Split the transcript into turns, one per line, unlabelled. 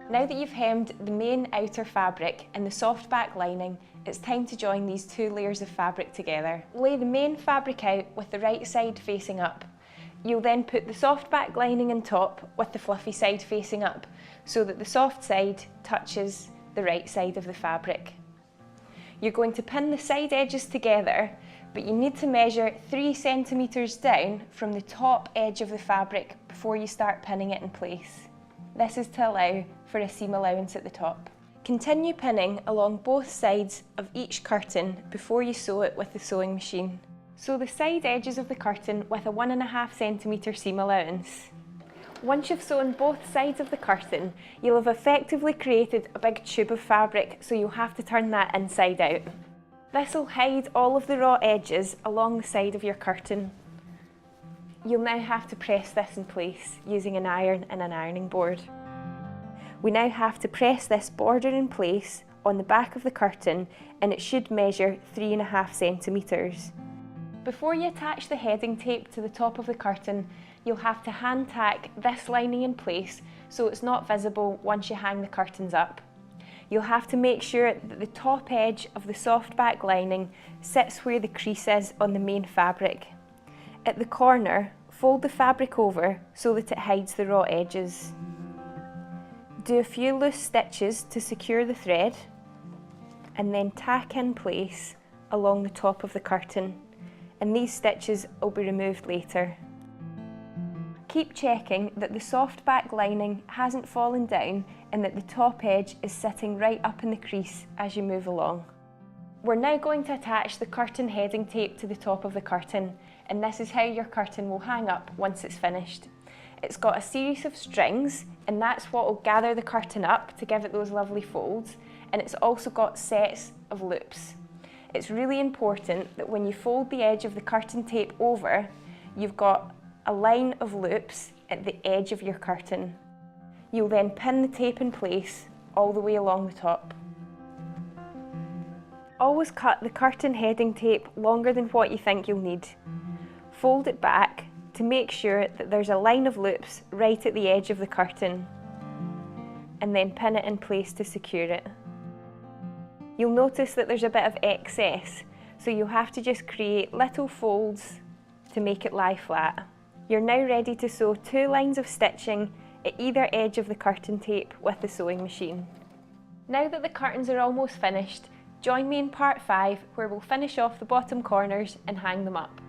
Now that you've hemmed the main outer fabric and the soft back lining, it's time to join these two layers of fabric together. Lay the main fabric out with the right side facing up. You'll then put the soft back lining on top with the fluffy side facing up, so that the soft side touches the right side of the fabric. You're going to pin the side edges together, but you need to measure 3 centimetres down from the top edge of the fabric before you start pinning it in place. This is to allow for a seam allowance at the top. Continue pinning along both sides of each curtain before you sew it with the sewing machine. Sew the side edges of the curtain with a 1.5 centimetre seam allowance. Once you've sewn both sides of the curtain, you'll have effectively created a big tube of fabric, so you'll have to turn that inside out. This will hide all of the raw edges along the side of your curtain. You'll now have to press this in place using an iron and an ironing board. We now have to press this border in place on the back of the curtain, and it should measure 3.5 centimetres. Before you attach the heading tape to the top of the curtain, you'll have to hand tack this lining in place so it's not visible once you hang the curtains up. You'll have to make sure that the top edge of the soft back lining sits where the crease is on the main fabric. At the corner, fold the fabric over so that it hides the raw edges. Do a few loose stitches to secure the thread, and then tack in place along the top of the curtain, and these stitches will be removed later. Keep checking that the soft back lining hasn't fallen down and that the top edge is sitting right up in the crease as you move along. We're now going to attach the curtain heading tape to the top of the curtain, and this is how your curtain will hang up once it's finished. It's got a series of strings, and that's what will gather the curtain up to give it those lovely folds, and it's also got sets of loops. It's really important that when you fold the edge of the curtain tape over, you've got a line of loops at the edge of your curtain. You'll then pin the tape in place all the way along the top. Always cut the curtain heading tape longer than what you think you'll need. Fold it back to make sure that there's a line of loops right at the edge of the curtain, and then pin it in place to secure it. You'll notice that there's a bit of excess, so you'll have to just create little folds to make it lie flat. You're now ready to sew 2 lines of stitching at either edge of the curtain tape with the sewing machine. Now that the curtains are almost finished, join me in part 5 where we'll finish off the bottom corners and hang them up.